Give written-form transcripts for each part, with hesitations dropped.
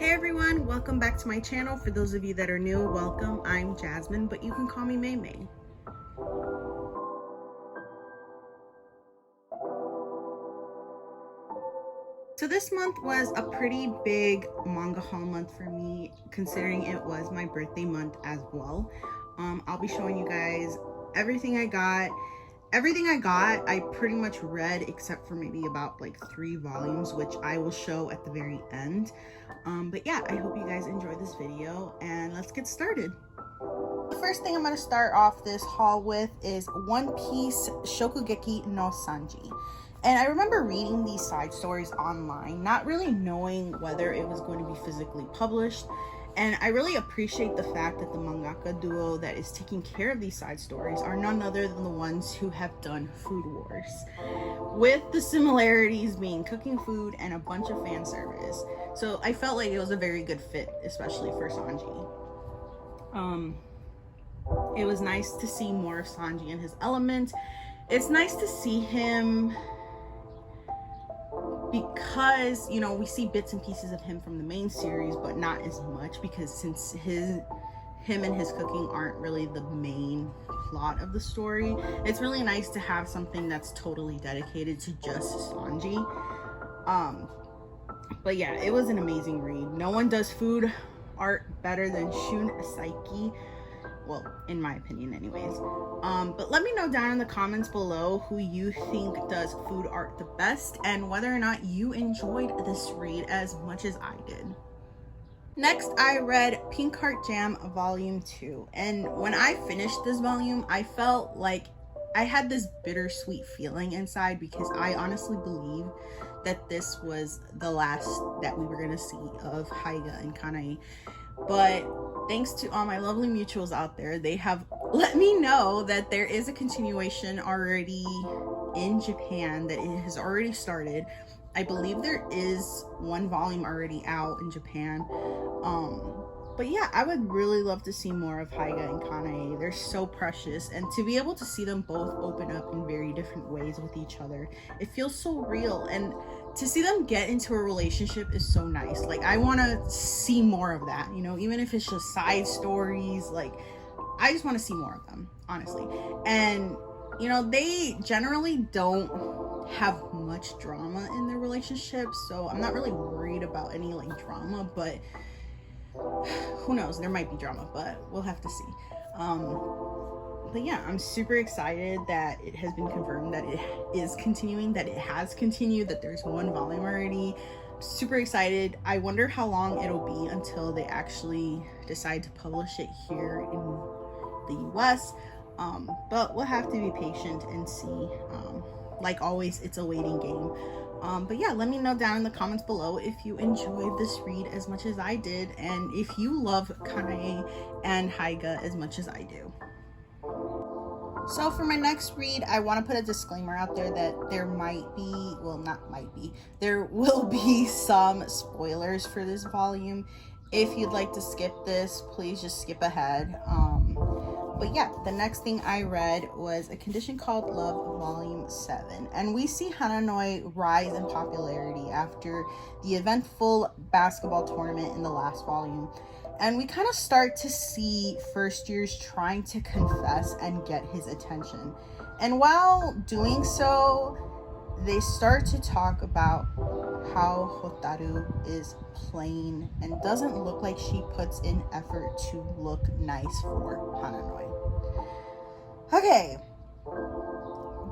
Hey everyone, welcome back to my channel. For those of you that are new, welcome. I'm Jasmine, but you can call me May May. So this month was a pretty big manga haul month for me, considering it was my birthday month as well. I'll be showing you guys everything I got. Everything I got, I pretty much read except for maybe about like 3 volumes, which I will show at the very end. But yeah, I hope you guys enjoy this video and let's get started. The first thing I'm going to start off this haul with is One Piece Shokugeki no Sanji. And I remember reading these side stories online, not really knowing whether it was going to be physically published. And I really appreciate the fact that the mangaka duo that is taking care of these side stories are none other than the ones who have done Food Wars, with the similarities being cooking food and a bunch of fan service. So I felt like it was a very good fit, especially for Sanji. It was nice to see more of Sanji in his element. It's nice to see him because, you know, we see bits and pieces of him from the main series, but not as much, because since him and his cooking aren't really the main plot of the story, it's really nice to have something that's totally dedicated to just Sanji. But yeah, it was an amazing read. No one does food art better than Shun Saiki. Well, in my opinion anyways. But let me know down in the comments below who you think does food art the best and whether or not you enjoyed this read as much as I did. Next, I read Pink Heart Jam Volume 2, and when I finished this volume, I felt like I had this bittersweet feeling inside, because I honestly believe that this was the last that we were going to see of Haiga and Kanae. But thanks to all my lovely mutuals out there, they have let me know that there is a continuation already in Japan, that it has already started. I believe there is 1 volume already out in Japan. But yeah, I would really love to see more of Haiga and Kanae. They're so precious, and to be able to see them both open up in very different ways with each other, it feels so real. And to see them get into a relationship is so nice. Like, I want to see more of that, you know, even if it's just side stories. Like, I just want to see more of them, honestly. And you know, they generally don't have much drama in their relationship, so I'm not really worried about any like drama, but who knows, there might be drama, but we'll have to see. But yeah, I'm super excited that it has been confirmed that it is continuing, that it has continued, that there's 1 volume already. I'm super excited. I wonder how long it'll be until they actually decide to publish it here in the US. But we'll have to be patient and see. Like always, it's a waiting game. But yeah, let me know down in the comments below if you enjoyed this read as much as I did, and if you love Kanae and Haiga as much as I do. So for my next read, I want to put a disclaimer out there that there might be, well, not might be, there will be some spoilers for this volume. If you'd like to skip this, please just skip ahead. But yeah, the next thing I read was A Condition Called Love Volume 7. And we see Hananoi rise in popularity after the eventful basketball tournament in the last volume. And we kind of start to see first years trying to confess and get his attention. And while doing so, they start to talk about how Hotaru is plain and doesn't look like she puts in effort to look nice for Hananoi. Okay,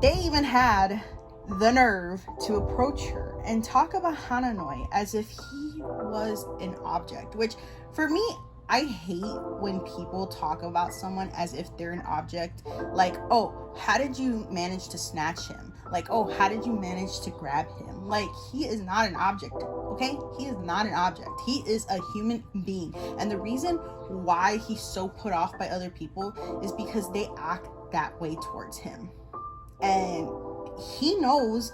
they even had the nerve to approach her and talk about Hananoi as if he was an object, which for me, I hate when people talk about someone as if they're an object. Like, oh, how did you manage to snatch him? Like, oh, how did you manage to grab him? Like, he is not an object, okay? He is not an object. He is a human being. And the reason why he's so put off by other people is because they act that way towards him. And he knows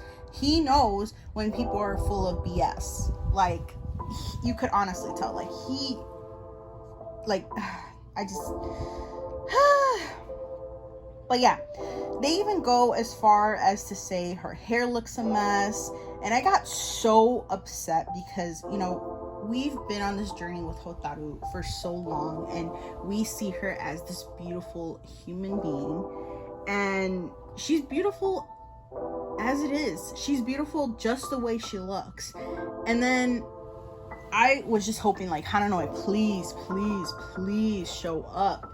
when people are full of BS. Like, you could honestly tell. Like, but yeah, they even go as far as to say her hair looks a mess. And I got so upset because, you know, we've been on this journey with Hotaru for so long, and we see her as this beautiful human being, and she's beautiful as it is. She's beautiful just the way she looks. And then I was just hoping, like, Hananoe, please show up.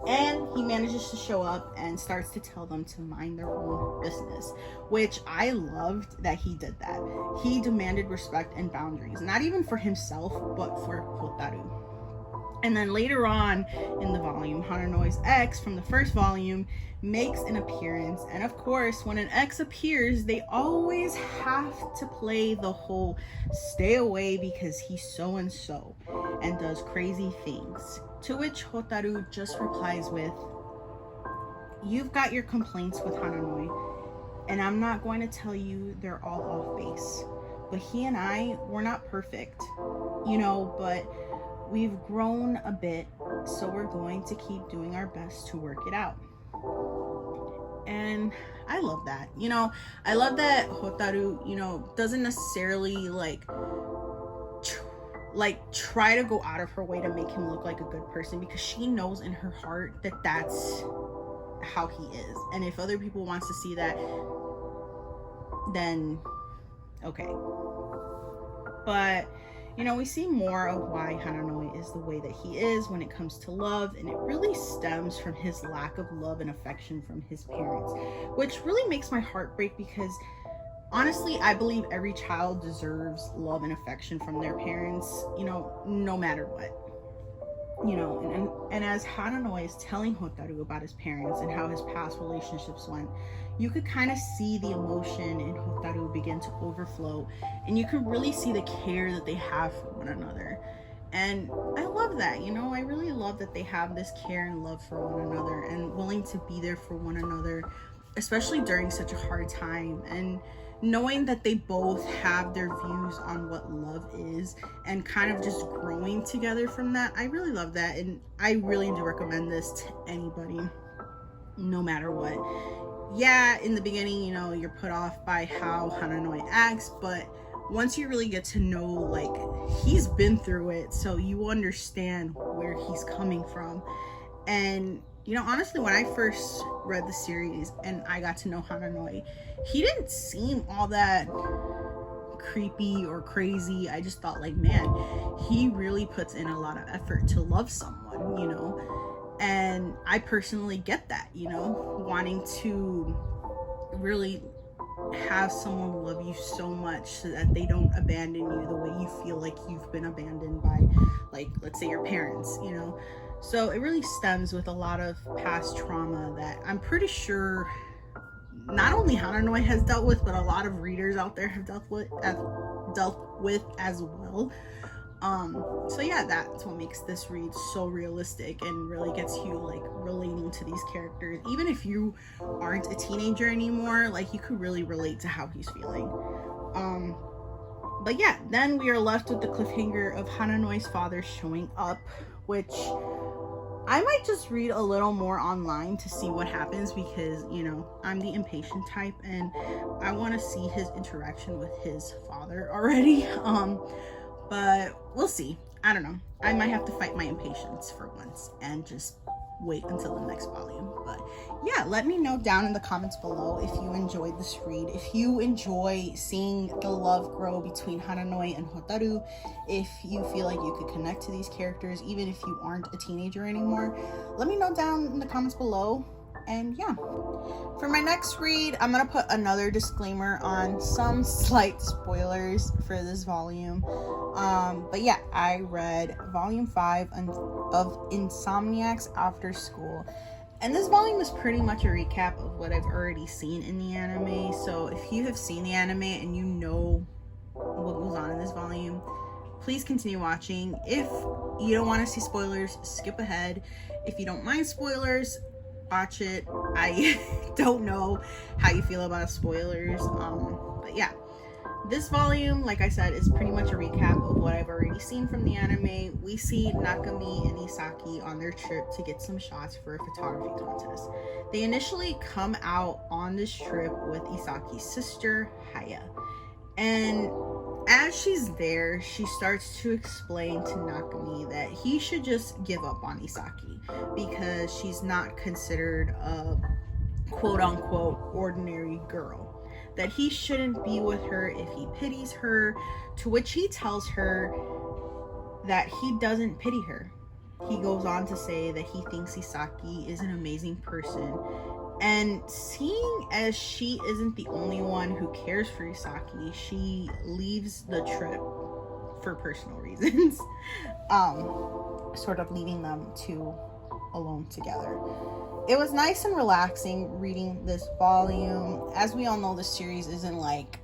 And he manages to show up and starts to tell them to mind their own business, which I loved that he did that. He demanded respect and boundaries, not even for himself, but for Hotaru. And then later on in the volume, Hananoe's ex from the first volume makes an appearance. And of course, when an ex appears, they always have to play the whole stay away because he's so and so and does crazy things. To which Hotaru just replies with, "You've got your complaints with Hananoe, and I'm not going to tell you they're all off base. But he and I, we're not perfect, but we've grown a bit, so we're going to keep doing our best to work it out." And I love that. I love that Hotaru, doesn't necessarily try to go out of her way to make him look like a good person, because she knows in her heart that that's how he is. And if other people wants to see that, then okay. But we see more of why Hananoe is the way that he is when it comes to love, and it really stems from his lack of love and affection from his parents, which really makes my heart break, because honestly, I believe every child deserves love and affection from their parents, no matter what. And as Hananoe is telling Hotaru about his parents and how his past relationships went, you could kind of see the emotion in Hotaru begin to overflow, and you can really see the care that they have for one another. And I love that, I really love that they have this care and love for one another and willing to be there for one another, especially during such a hard time. And knowing that they both have their views on what love is and kind of just growing together from that, I really love that. And I really do recommend this to anybody, no matter what. Yeah, in the beginning, you're put off by how Hananoe acts, but once you really get to know, he's been through it, so you understand where he's coming from. And honestly, when I first read the series and I got to know Hananoe, he didn't seem all that creepy or crazy. I just thought, man, he really puts in a lot of effort to love someone, and I personally get that, wanting to really have someone love you so much so that they don't abandon you the way you feel like you've been abandoned by, let's say, your parents, So it really stems with a lot of past trauma that I'm pretty sure not only Hananoe has dealt with, but a lot of readers out there have dealt with as well. So yeah, that's what makes this read so realistic and really gets you relating to these characters. Even if you aren't a teenager anymore, you could really relate to how he's feeling. But yeah, then we are left with the cliffhanger of Hananoe's father showing up, which I might just read a little more online to see what happens, because I'm the impatient type and I want to see his interaction with his father already. But we'll see. I don't know. I might have to fight my impatience for once and just wait until the next volume. But yeah, let me know down in the comments below if you enjoyed this read, if you enjoy seeing the love grow between Hananoe and Hotaru, if you feel like you could connect to these characters even if you aren't a teenager anymore. Let me know down in the comments below. And yeah, for my next read, I'm gonna put another disclaimer on some slight spoilers for this volume. But yeah, I read volume 5 of Insomniacs After School, and this volume is pretty much a recap of what I've already seen in the anime. So if you have seen the anime and you know what goes on in this volume, please continue watching. If you don't want to see spoilers, skip ahead. If you don't mind spoilers, watch it. I don't know how you feel about spoilers, but yeah, this volume, like I said, is pretty much a recap of what I've already seen from the anime. We see Nakami and Isaki on their trip to get some shots for a photography contest. They initially come out on this trip with Isaki's sister, Haya, and As she's there, she starts to explain to Nakami that he should just give up on Isaki because she's not considered a quote unquote ordinary girl. That he shouldn't be with her if he pities her, to which he tells her that he doesn't pity her. He goes on to say that he thinks Isaki is an amazing person. And seeing as she isn't the only one who cares for Isaki, she leaves the trip for personal reasons. Sort of leaving them two alone together. It was nice and relaxing reading this volume. As we all know, this series isn't like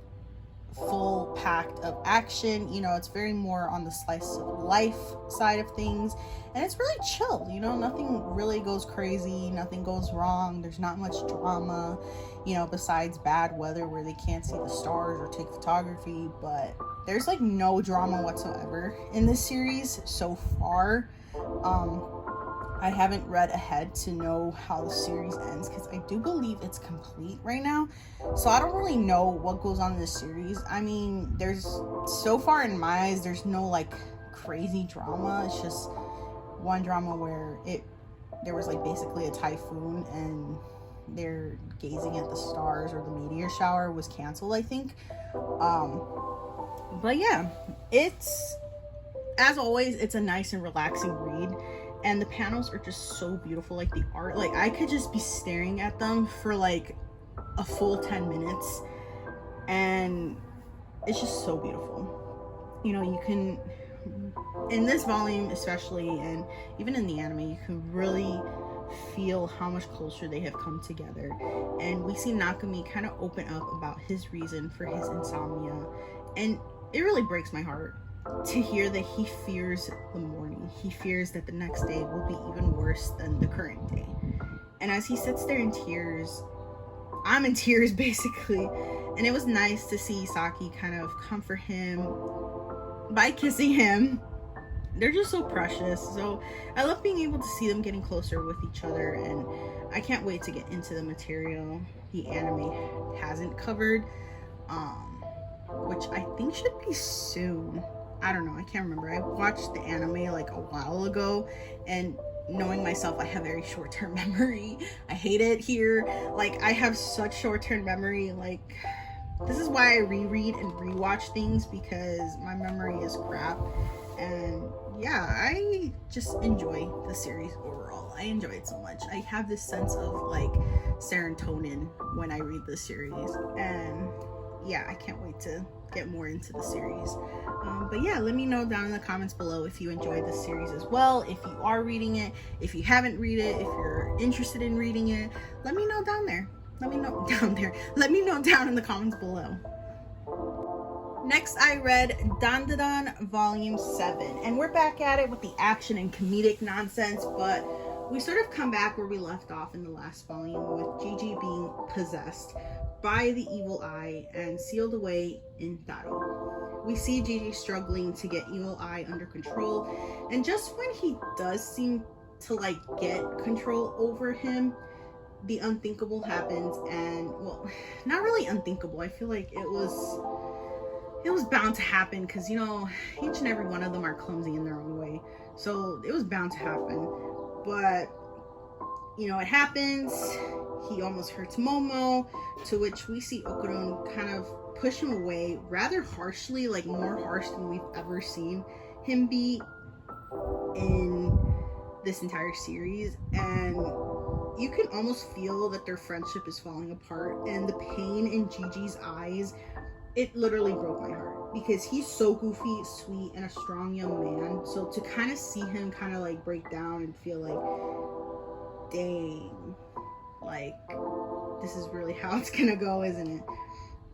full packed of action. You know, it's very more on the slice of life side of things, and it's really chill. You know, nothing really goes crazy, nothing goes wrong, there's not much drama, you know, besides bad weather where they can't see the stars or take photography. But there's like no drama whatsoever in this series so far. I haven't read ahead to know how the series ends because I do believe it's complete right now. So I don't really know what goes on in this series. I mean, there's, so far in my eyes, there's no like crazy drama. It's just one drama where there was like basically a typhoon and they're gazing at the stars, or the meteor shower was canceled, I think. But yeah, it's, as always, it's a nice and relaxing read. And the panels are just so beautiful. Like the art, like I could just be staring at them for like a full 10 minutes. And it's just so beautiful. You know, you can, in this volume especially, and even in the anime, you can really feel how much closer they have come together. And we see Nakami kind of open up about his reason for his insomnia. And it really breaks my heart to hear that he fears the morning. He fears that the next day will be even worse than the current day. And as he sits there in tears, I'm in tears basically. And it was nice to see Isaki kind of comfort him by kissing him. They're just so precious. So I love being able to see them getting closer with each other, and I can't wait to get into the material the anime hasn't covered, which I think should be soon. I don't know, I can't remember. I watched the anime like a while ago, and knowing myself, I have very short-term memory. I hate it here. Like, I have such short-term memory. Like, this is why I reread and rewatch things, because my memory is crap. And yeah, I just enjoy the series overall. I enjoy it so much. I have this sense of like serotonin when I read the series, and yeah, I can't wait to get more into the series. But yeah, let me know down in the comments below if you enjoyed this series as well, if you are reading it, if you haven't read it, if you're interested in reading it. Let me know down there. Let me know down there. Let me know down in the comments below. Next, I read Dandadan Volume 7, and we're back at it with the action and comedic nonsense, but we sort of come back where we left off in the last volume, with Gigi being possessed by the evil eye and sealed away in Taro. We see Gigi struggling to get evil eye under control, and just when he does seem to like get control over him, the unthinkable happens. And well, not really unthinkable, I feel like it was bound to happen, because you know, each and every one of them are clumsy in their own way, so it was bound to happen. But you know, it happens. He almost hurts Momo, to which we see Okurun kind of push him away rather harshly, like more harsh than we've ever seen him be in this entire series. And you can almost feel that their friendship is falling apart, and the pain in Gigi's eyes, it literally broke my heart, because he's so goofy, sweet, and a strong young man. So to kind of see him kind of like break down and feel like, dang, like this is really how it's gonna go, isn't it?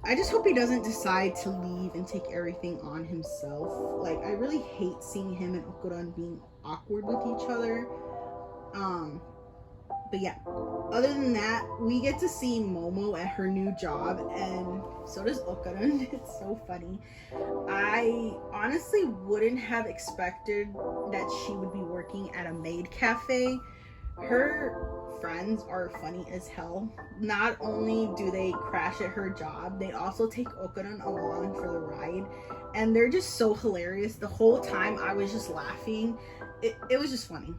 I just hope he doesn't decide to leave and take everything on himself. Like, I really hate seeing him and Okurun being awkward with each other. But yeah, other than that, we get to see Momo at her new job, and so does Okurun. It's so funny. I honestly wouldn't have expected that she would be working at a maid cafe, her friends are funny as hell. Not only do they crash at her job, they also take Okuran along for the ride, and they're just so hilarious. The whole time I was just laughing. It was just funny.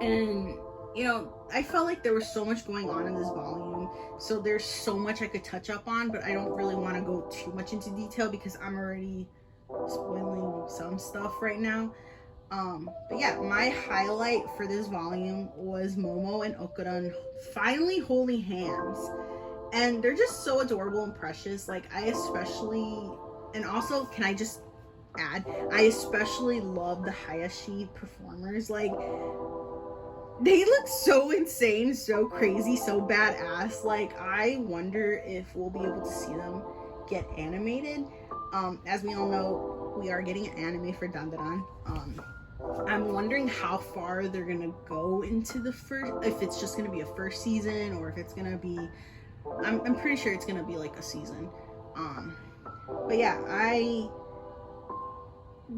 And you know, I felt like there was so much going on in this volume, so there's so much I could touch up on, but I don't really want to go too much into detail because I'm already spoiling some stuff right now. But yeah, my highlight for this volume was Momo and Okuran finally holding hands, and they're just so adorable and precious. Like, I especially, and also, can I just add, I especially love the Hayashi performers. Like, they look so insane, so crazy, so badass. Like, I wonder if we'll be able to see them get animated. As we all know, we are getting an anime for Dandadan. I'm wondering how far they're gonna go into the first, if it's just gonna be a first season, or if it's gonna be, I'm pretty sure it's gonna be like a season. But yeah, I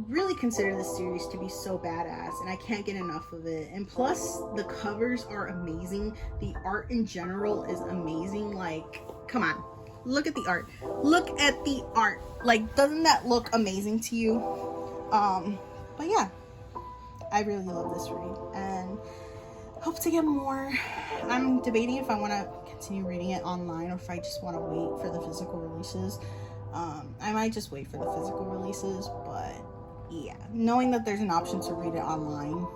really consider this series to be so badass, and I can't get enough of it. And plus, the covers are amazing. The art in general is amazing. Like, come on, look at the art. Look at the art. Like, doesn't that look amazing to you? But yeah, I really love this read and hope to get more. I'm debating if I want to continue reading it online or if I just want to wait for the physical releases. I might just wait for the physical releases, but yeah, knowing that there's an option to read it online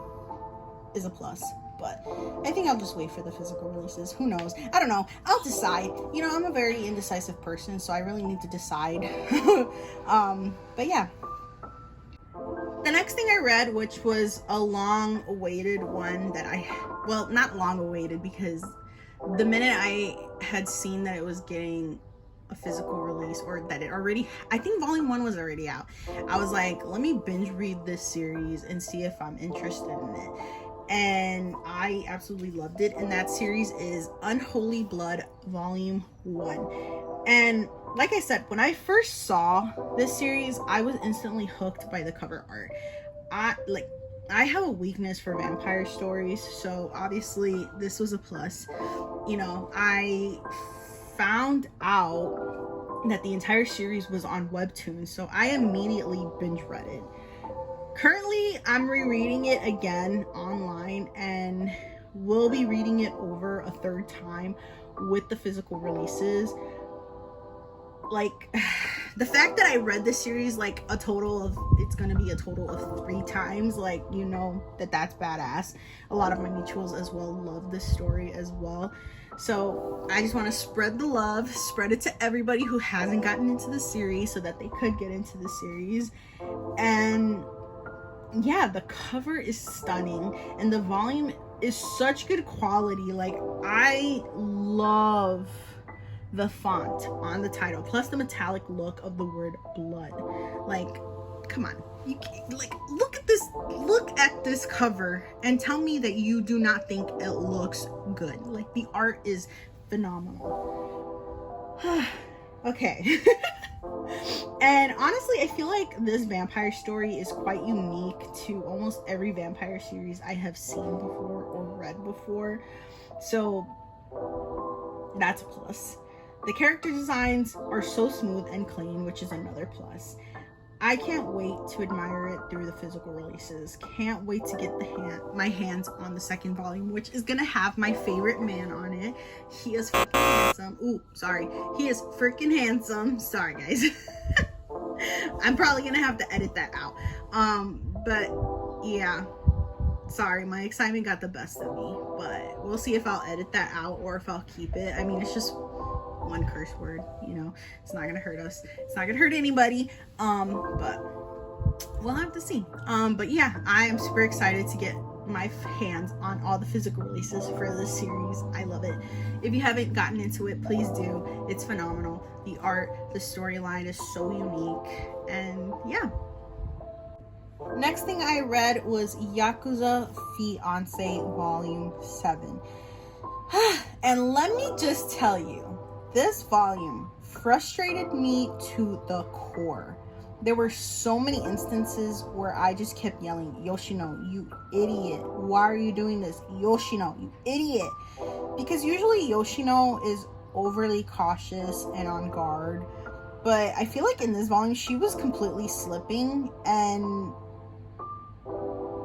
is a plus. But I think I'll just wait for the physical releases. Who knows? I don't know. I'll decide. You know, I'm a very indecisive person, so I really need to decide. But yeah. The next thing I read, which was a long-awaited one that well, not long-awaited, because the minute I had seen that it was getting a physical release, or that it already, I think volume 1 was already out, I was like, let me binge read this series and see if I'm interested in it. And I absolutely loved it, and that series is Unholy Blood Volume 1. And like I said, when I first saw this series, I was instantly hooked by the cover art. I have a weakness for vampire stories, so obviously this was a plus. You know, I found out that the entire series was on Webtoon, so I immediately binge read it. Currently, I'm rereading it again online, and will be reading it over a third time with the physical releases. Like, the fact that I read this series like a total of, it's gonna be a total of 3 times, like, you know that's badass. A lot of my mutuals as well love this story as well. So I just want to spread the love, spread it to everybody who hasn't gotten into the series so that they could get into the series. And yeah, the cover is stunning, and the volume is such good quality. Like, I love the font on the title, plus the metallic look of the word blood. Like, come on, you can't, like, look at this cover and tell me that you do not think it looks good. Like, the art is phenomenal. Okay. And honestly, I feel like this vampire story is quite unique to almost every vampire series I have seen before or read before, so that's a plus. The character designs are so smooth and clean, which is another plus. I can't wait to admire it through the physical releases. Can't wait to get my hands on the second volume, which is gonna have my favorite man on it. He is freaking handsome. Ooh, sorry. He is freaking handsome. Sorry, guys. I'm probably gonna have to edit that out. But yeah. Sorry, my excitement got the best of me. But we'll see if I'll edit that out or if I'll keep it. I mean, it's just one curse word, you know, it's not gonna hurt us, it's not gonna hurt anybody, but we'll have to see. But yeah, I am super excited to get my hands on all the physical releases for this series. I love it. If you haven't gotten into it, please do. It's phenomenal. The art, the storyline is so unique, and yeah. Next thing I read was Yakuza Fiancé Volume 7. And let me just tell you, this volume frustrated me to the core. there were so many instances where I just kept yelling, Yoshino, you idiot. Why are you doing this? Yoshino, you idiot. Because usually Yoshino is overly cautious and on guard. But I feel like in this volume, she was completely slipping. And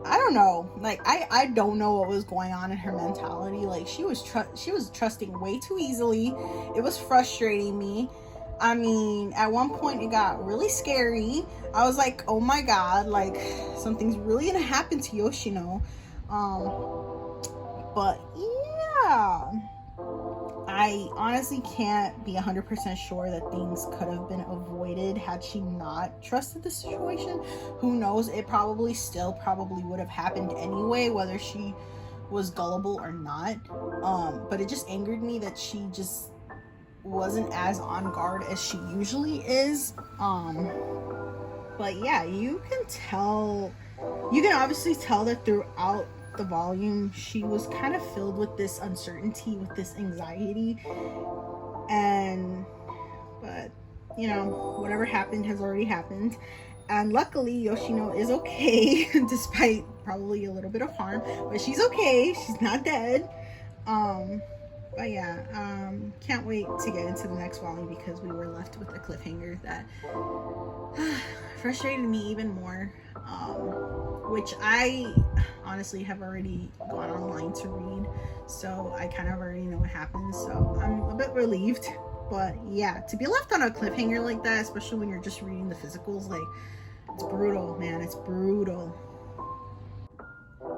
I don't know. Like, I don't know what was going on in her mentality. Like, she was trusting way too easily. It was frustrating me. I mean, at one point it got really scary. I was like, oh my god, like something's really gonna happen to Yoshino. But yeah, I honestly can't be 100% sure that things could have been avoided had she not trusted the situation. Who knows? It probably would have happened anyway, whether she was gullible or not. But it just angered me that she just wasn't as on guard as she usually is. But yeah, you can obviously tell that throughout the volume she was kind of filled with this uncertainty, with this anxiety, but you know, whatever happened has already happened, and luckily Yoshino is okay despite probably a little bit of harm, but she's okay, she's not dead. But yeah, can't wait to get into the next volume because we were left with a cliffhanger that frustrated me even more, which I honestly have already gone online to read, so I kind of already know what happens, so I'm a bit relieved. But yeah, to be left on a cliffhanger like that, especially when you're just reading the physicals, like, it's brutal, man, it's brutal.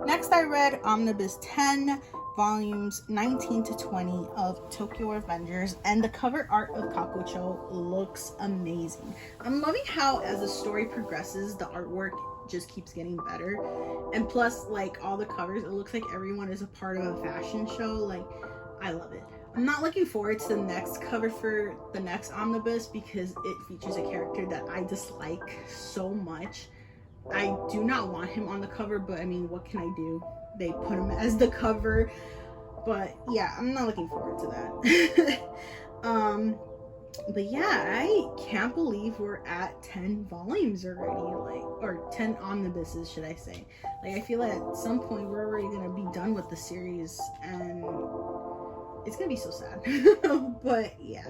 Next, I read Omnibus 10, volumes 19 to 20 of Tokyo Revengers, and the cover art of Kakucho looks amazing. I'm loving how as the story progresses, the artwork just keeps getting better, and plus, like, all the covers, it looks like everyone is a part of a fashion show. Like, I love it. I'm not looking forward to the next cover for the next omnibus because it features a character that I dislike so much. I do not want him on the cover, but I mean, what can I do? They put him as the cover. But yeah, I'm not looking forward to that. But yeah, I can't believe we're at 10 volumes already, like, or 10 omnibuses, should I say. Like, I feel like at some point we're already gonna be done with the series, and it's gonna be so sad. But yeah,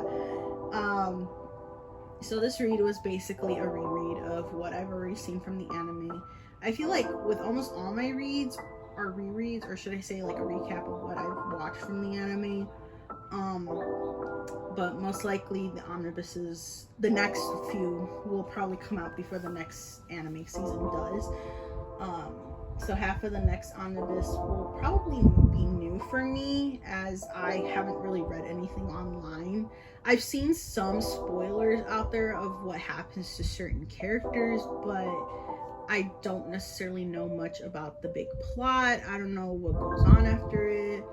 so this read was basically a reread of what I've already seen from the anime. I feel like with almost all my reads are rereads, or should I say like a recap of what I've watched from the anime. But most likely the omnibuses, the next few, will probably come out before the next anime season does. So half of the next omnibus will probably be new for me, as I haven't really read anything online. I've seen some spoilers out there of what happens to certain characters, but I don't necessarily know much about the big plot. I don't know what goes on after it.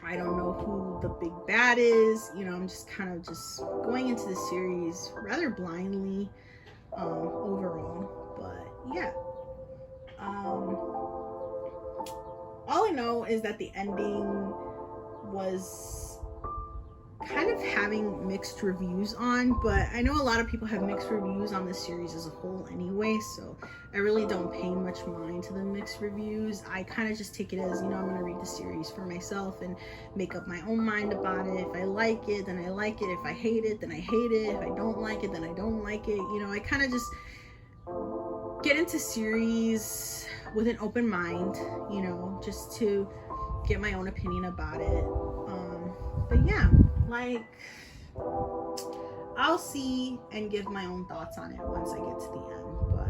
I don't know who the big bad is. You know, I'm just kind of just going into the series rather blindly, overall. But yeah. All I know is that the ending was kind of having mixed reviews on, but I know a lot of people have mixed reviews on this series as a whole anyway, so I really don't pay much mind to the mixed reviews. I kind of just take it as, you know, I'm going to read the series for myself and make up my own mind about it. If I like it, then I like it. If I hate it, then I hate it. If I don't like it, then I don't like it. You know, I kind of just get into series with an open mind, you know, just to get my own opinion about it. But yeah, like, I'll see and give my own thoughts on it once I get to the end. But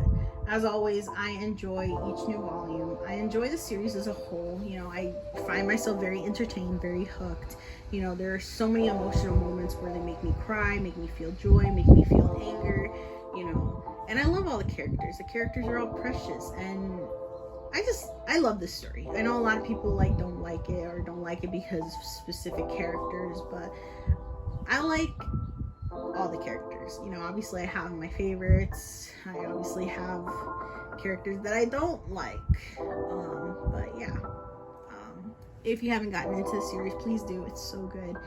as always, I enjoy each new volume. I enjoy the series as a whole. You know, I find myself very entertained, very hooked. You know, there are so many emotional moments where they make me cry, make me feel joy, make me feel anger, you know. And I love all the characters. The characters are all precious, and I love this story. I know a lot of people like don't like it, or don't like it because of specific characters, but I like all the characters. You know, obviously I have my favorites. I obviously have characters that I don't like. But yeah. If you haven't gotten into the series, please do. It's so good.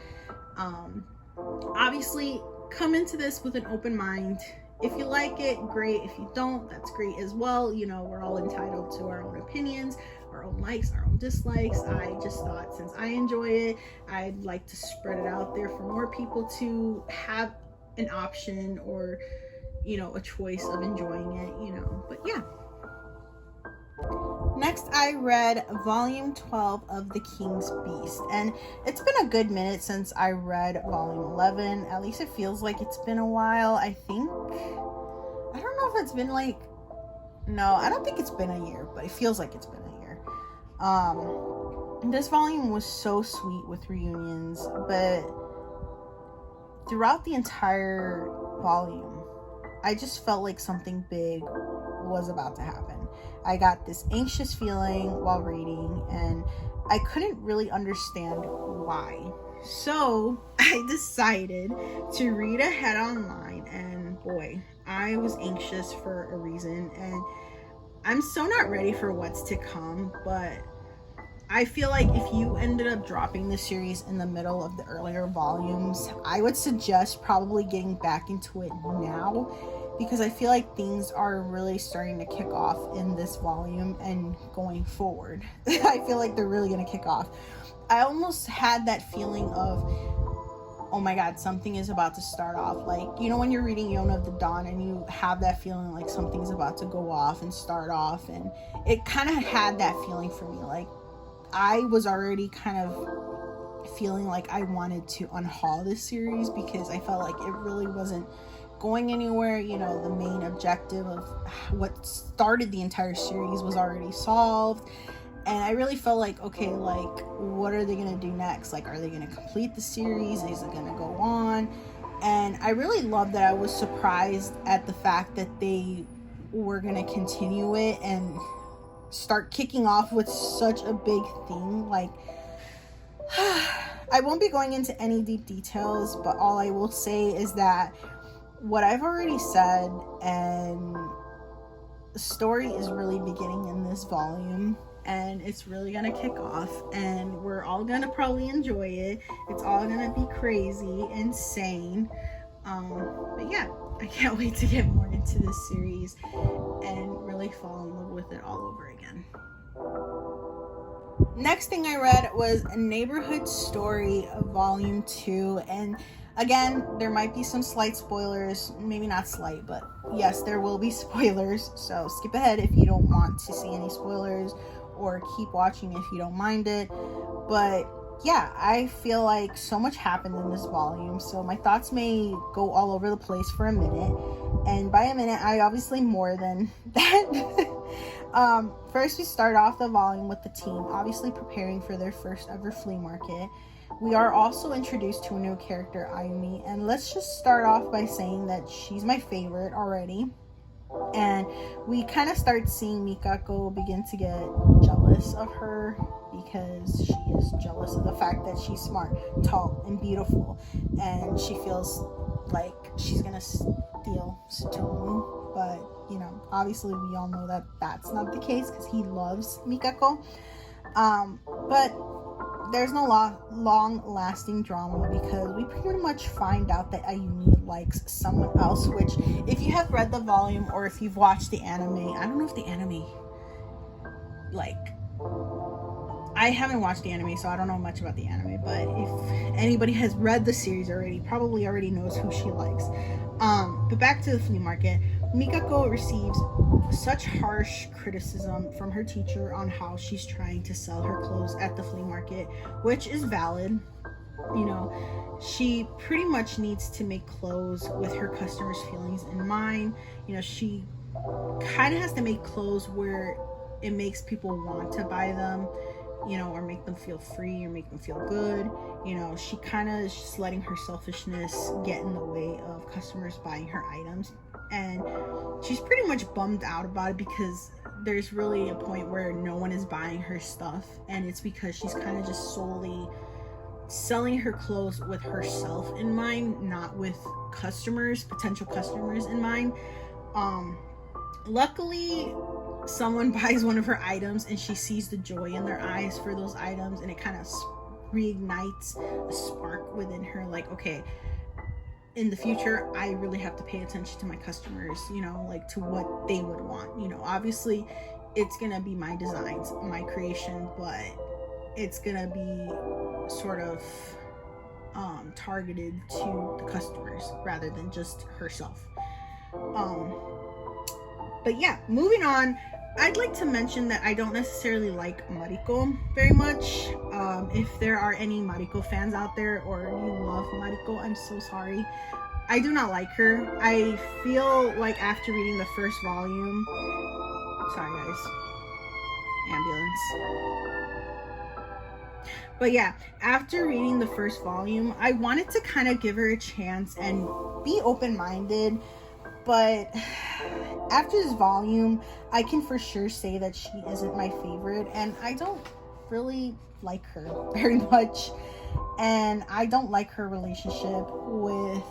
Obviously, come into this with an open mind. If you like it, great. If you don't, that's great as well. You know, we're all entitled to our own opinions, our own likes, our own dislikes. I just thought, since I enjoy it, I'd like to spread it out there for more people to have an option, or, you know, a choice of enjoying it, you know. But yeah. Next, I read volume 12 of The King's Beast, and it's been a good minute since I read volume 11. At least it feels like it's been a while. I don't know if it's been like, no, I don't think it's been a year, but it feels like it's been a year. This volume was so sweet with reunions, but throughout the entire volume, I just felt like something big was about to happen. I got this anxious feeling while reading, and I couldn't really understand why. So I decided to read ahead online, and boy, I was anxious for a reason, and I'm so not ready for what's to come. But I feel like if you ended up dropping the series in the middle of the earlier volumes, I would suggest probably getting back into it now, because I feel like things are really starting to kick off in this volume and going forward. I feel like they're really going to kick off. I almost had that feeling of, oh my god, something is about to start off. Like, you know, when you're reading Yona of the Dawn and you have that feeling like something's about to go off and start off, and it kind of had that feeling for me. Like, I was already kind of feeling like I wanted to unhaul this series, because I felt like it really wasn't going anywhere. You know, the main objective of what started the entire series was already solved, and I really felt like, okay, like, what are they gonna do next? Like, are they gonna complete the series? Is it gonna go on? And I really love that I was surprised at the fact that they were gonna continue it and start kicking off with such a big thing. Like, I won't be going into any deep details, but all I will say is that what I've already said, and the story is really beginning in this volume, and it's really gonna kick off, and we're all gonna probably enjoy it. It's all gonna be crazy, insane. But yeah, I can't wait to get more into this series and really fall in love with it all over again. Next thing I read was Neighborhood Story Volume 2, and again, there might be some slight spoilers, maybe not slight, but yes, there will be spoilers, so skip ahead if you don't want to see any spoilers, or keep watching if you don't mind it. But yeah, I feel like so much happened in this volume, so my thoughts may go all over the place for a minute, and by a minute, I obviously more than that. First, we start off the volume with the team obviously preparing for their first ever flea market. We are also introduced to a new character, Ayumi, and let's just start off by saying that she's my favorite already. And we kind of start seeing Mikako begin to get jealous of her, because she is jealous of the fact that she's smart, tall, and beautiful, and she feels like she's gonna steal Satomu. But, you know, obviously we all know that that's not the case, because he loves Mikako. But there's no long-lasting drama, because we pretty much find out that Ayumi likes someone else, which, if you have read the volume or if you've watched the anime, I don't know if the anime, like, I haven't watched the anime, so I don't know much about the anime, but if anybody has read the series already, probably already knows who she likes. But back to the flea market, Mikako receives such harsh criticism from her teacher on how she's trying to sell her clothes at the flea market, which is valid. You know, she pretty much needs to make clothes with her customers' feelings in mind. You know, she kind of has to make clothes where it makes people want to buy them, you know, or make them feel free or make them feel good. You know, she kind of is just letting her selfishness get in the way of customers buying her items. And she's pretty much bummed out about it, because there's really a point where no one is buying her stuff, and it's because she's kind of just solely selling her clothes with herself in mind, not with customers, potential customers in mind. Luckily, someone buys one of her items and she sees the joy in their eyes for those items, and it kind of reignites a spark within her, like, okay, in the future, I really have to pay attention to my customers, you know, like to what they would want. You know, obviously it's gonna be my designs, my creation, but it's gonna be sort of targeted to the customers rather than just herself. But yeah, moving on, I'd like to mention that I don't necessarily like Mariko very much. If there are any Mariko fans out there, or you love Mariko, I'm so sorry. I do not like her. I feel like after reading the first volume, sorry guys, ambulance. But yeah, after reading the first volume, I wanted to kind of give her a chance and be open-minded. But after this volume, I can for sure say that she isn't my favorite, and I don't really like her very much. And I don't like her relationship with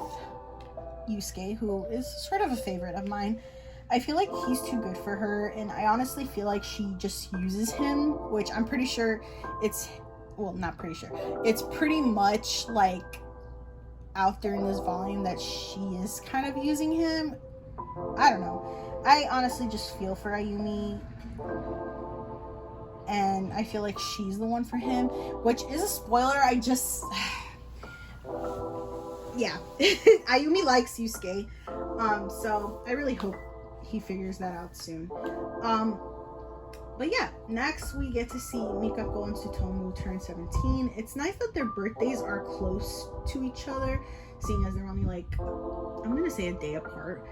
Yusuke, who is sort of a favorite of mine. I feel like he's too good for her, and I honestly feel like she just uses him, which I'm pretty sure it's, well, not pretty sure, it's pretty much like out there in this volume that she is kind of using him. I don't know. I honestly just feel for Ayumi, and I feel like she's the one for him, which is a spoiler. I just yeah. Ayumi likes Yusuke, so I really hope he figures that out soon. But yeah, next we get to see Mikako and Tsutomu turn 17. It's nice that their birthdays are close to each other, seeing as they're only like, I'm gonna say a day apart,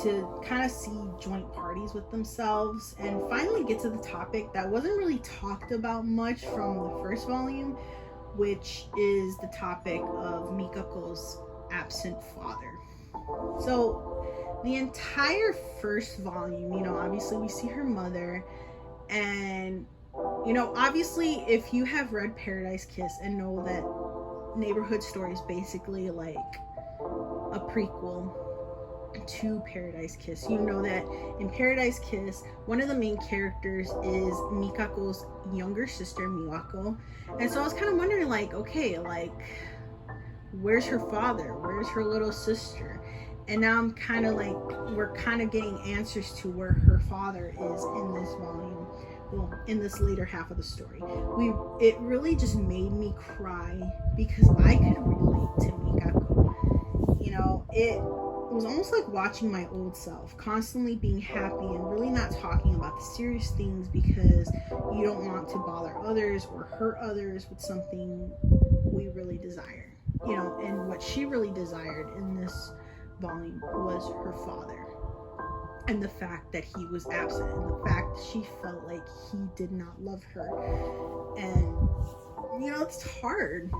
to kind of see joint parties with themselves and finally get to the topic that wasn't really talked about much from the first volume, which is the topic of Mikako's absent father. So the entire first volume, you know, obviously we see her mother, and, you know, obviously if you have read Paradise Kiss and know that Neighborhood Story is basically like a prequel to Paradise Kiss, you know that in Paradise Kiss, one of the main characters is Mikako's younger sister, Miwako. And so I was kind of wondering, like, okay, like, where's her father? Where's her little sister? And now I'm kind of like, we're kind of getting answers to where her father is in this volume. Well, in this later half of the story. It really just made me cry because I could relate to Mikako. You know, it was almost like watching my old self, constantly being happy and really not talking about the serious things because you don't want to bother others or hurt others with something we really desire. You know, and what she really desired in this volume was her father, and the fact that he was absent, and the fact that she felt like he did not love her. And you know, it's hard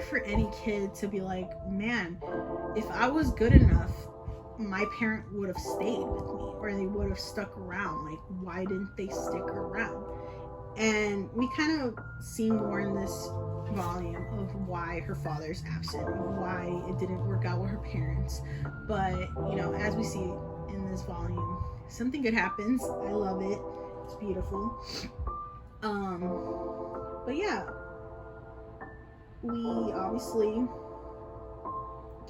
for any kid to be like, man, if I was good enough, my parent would have stayed with me, or they would have stuck around. Like, why didn't they stick around? And we kind of see more in this volume of why her father's absent and why it didn't work out with her parents. But, you know, as we see in this volume, something good happens. I love it. It's beautiful. But yeah, we obviously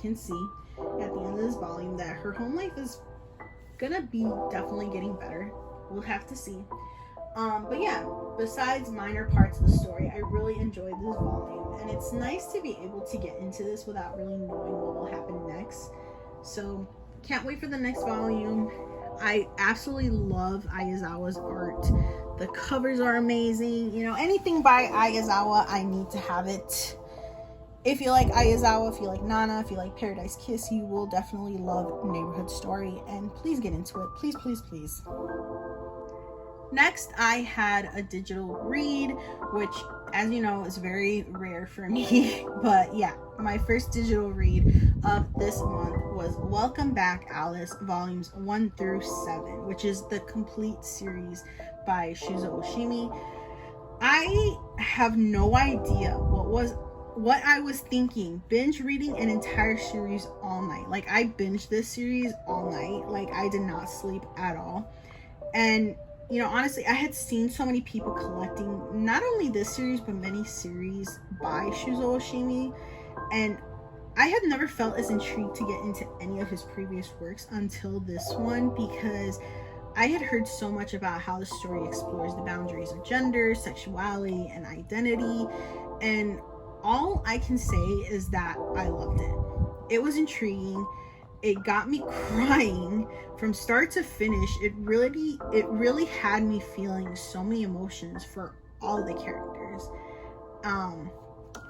can see at the end of this volume that her home life is gonna be definitely getting better. We'll have to see. But yeah, besides minor parts of the story, I really enjoyed this volume, and it's nice to be able to get into this without really knowing what will happen next. So can't wait for the next volume. I absolutely love Ayazawa's art. The covers are amazing. You know, anything by Ayazawa, I need to have it. If you like Ayazawa, if you like Nana, if you like Paradise Kiss, you will definitely love Neighborhood Story, and please get into it. Please, please, please. Next, I had a digital read, which, as you know, is very rare for me. But yeah, my first digital read of this month was Welcome Back, Alice, volumes 1 through 7, which is the complete series by Shuzo Oshimi. I have no idea what I was thinking, binge reading an entire series all night. Like, I binged this series all night. Like, I did not sleep at all. And you know, honestly, I had seen so many people collecting not only this series, but many series by Shuzo Oshimi. And I had never felt as intrigued to get into any of his previous works until this one, because I had heard so much about how the story explores the boundaries of gender, sexuality, and identity, and all I can say is that I loved it. It was intriguing. It got me crying from start to finish. It really had me feeling so many emotions for all the characters.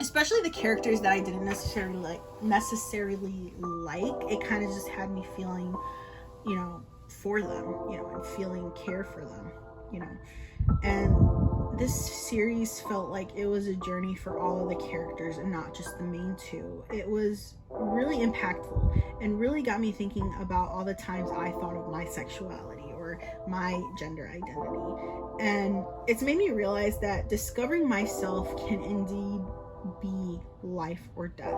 Especially the characters that I didn't necessarily like. It kind of just had me feeling, you know, for them, you know, and feeling care for them, you know. And this series felt like it was a journey for all of the characters and not just the main two. It was really impactful and really got me thinking about all the times I thought of my sexuality or my gender identity. And it's made me realize that discovering myself can indeed be life or death.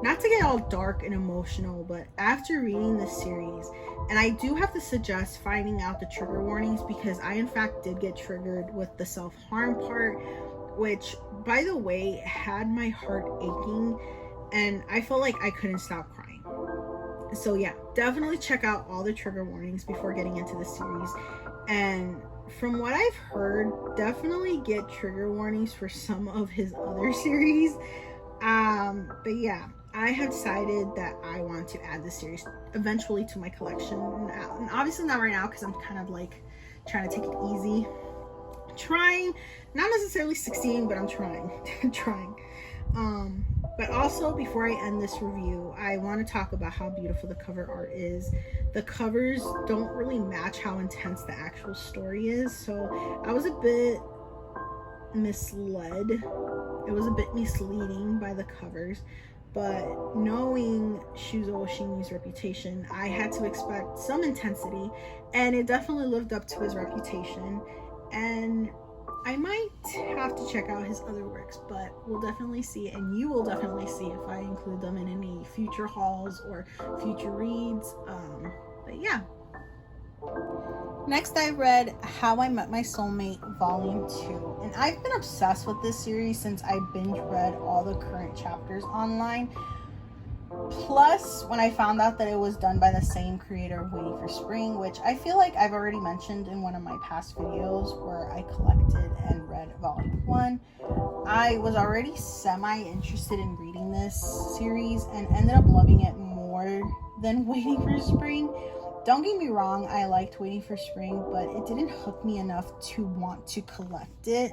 Not to get all dark and emotional, but after reading this series, and I do have to suggest finding out the trigger warnings, because I in fact did get triggered with the self-harm part, which by the way had my heart aching, and I felt like I couldn't stop crying. So yeah, definitely check out all the trigger warnings before getting into the series. And from what I've heard, definitely get trigger warnings for some of his other series. But yeah, I have decided that I want to add this series eventually to my collection. And obviously not right now, because I'm kind of like trying to take it easy. Trying, not necessarily succeeding, but I'm trying. trying. But also, before I end this review, I want to talk about how beautiful the cover art is. The covers don't really match how intense the actual story is, so I was a bit misled. It was a bit misleading by the covers, but knowing Shuzo Oshimi's reputation, I had to expect some intensity, and it definitely lived up to his reputation. And I might have to check out his other works, but we'll definitely see, and you will definitely see if I include them in any future hauls or future reads. But yeah. Next, I read How I Met My Soulmate Volume 2, and I've been obsessed with this series since I binge read all the current chapters online. Plus, when I found out that it was done by the same creator of Waiting for Spring, which I feel like I've already mentioned in one of my past videos where I collected and read Volume 1, I was already semi-interested in reading this series and ended up loving it more than Waiting for Spring. Don't get me wrong, I liked Waiting for Spring, but it didn't hook me enough to want to collect it.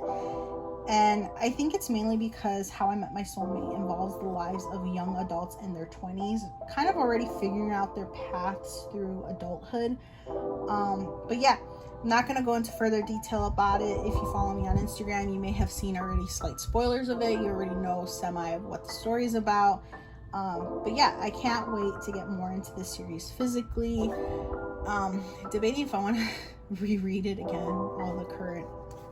And I think it's mainly because How I Met My Soulmate involves the lives of young adults in their 20s, kind of already figuring out their paths through adulthood. But yeah, I'm not going to go into further detail about it. If you follow me on Instagram, you may have seen already slight spoilers of it. You already know semi of what the story is about. But yeah, I can't wait to get more into this series physically. Debating if I want to reread it again, all the current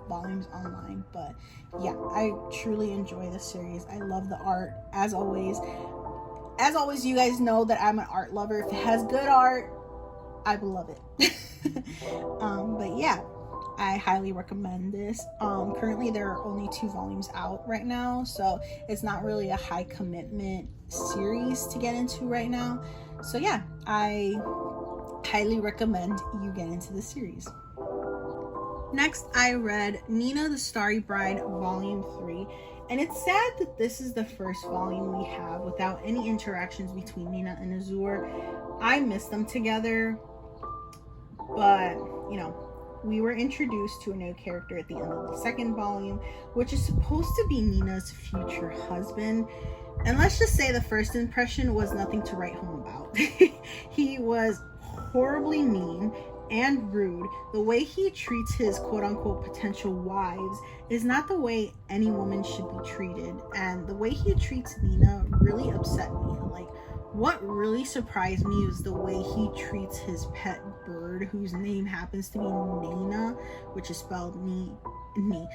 volumes online. But yeah, I truly enjoy this series. I love the art, as always. As always, you guys know that I'm an art lover. If it has good art, I will love it. But yeah, I highly recommend this. Currently there are only 2 volumes out right now, so it's not really a high commitment series to get into right now. So yeah, I highly recommend you get into this series. Next, I read Nina the Starry Bride Volume 3, and it's sad that this is the first volume we have without any interactions between Nina and Azure. I miss them together, but you know, we were introduced to a new character at the end of the second volume, which is supposed to be Nina's future husband. And let's just say the first impression was nothing to write home about. He was horribly mean and rude. The way he treats his quote-unquote potential wives is not the way any woman should be treated. And the way he treats Nina really upset me. Like, what really surprised me was the way he treats his pet bird, whose name happens to be Nina, which is spelled Niena,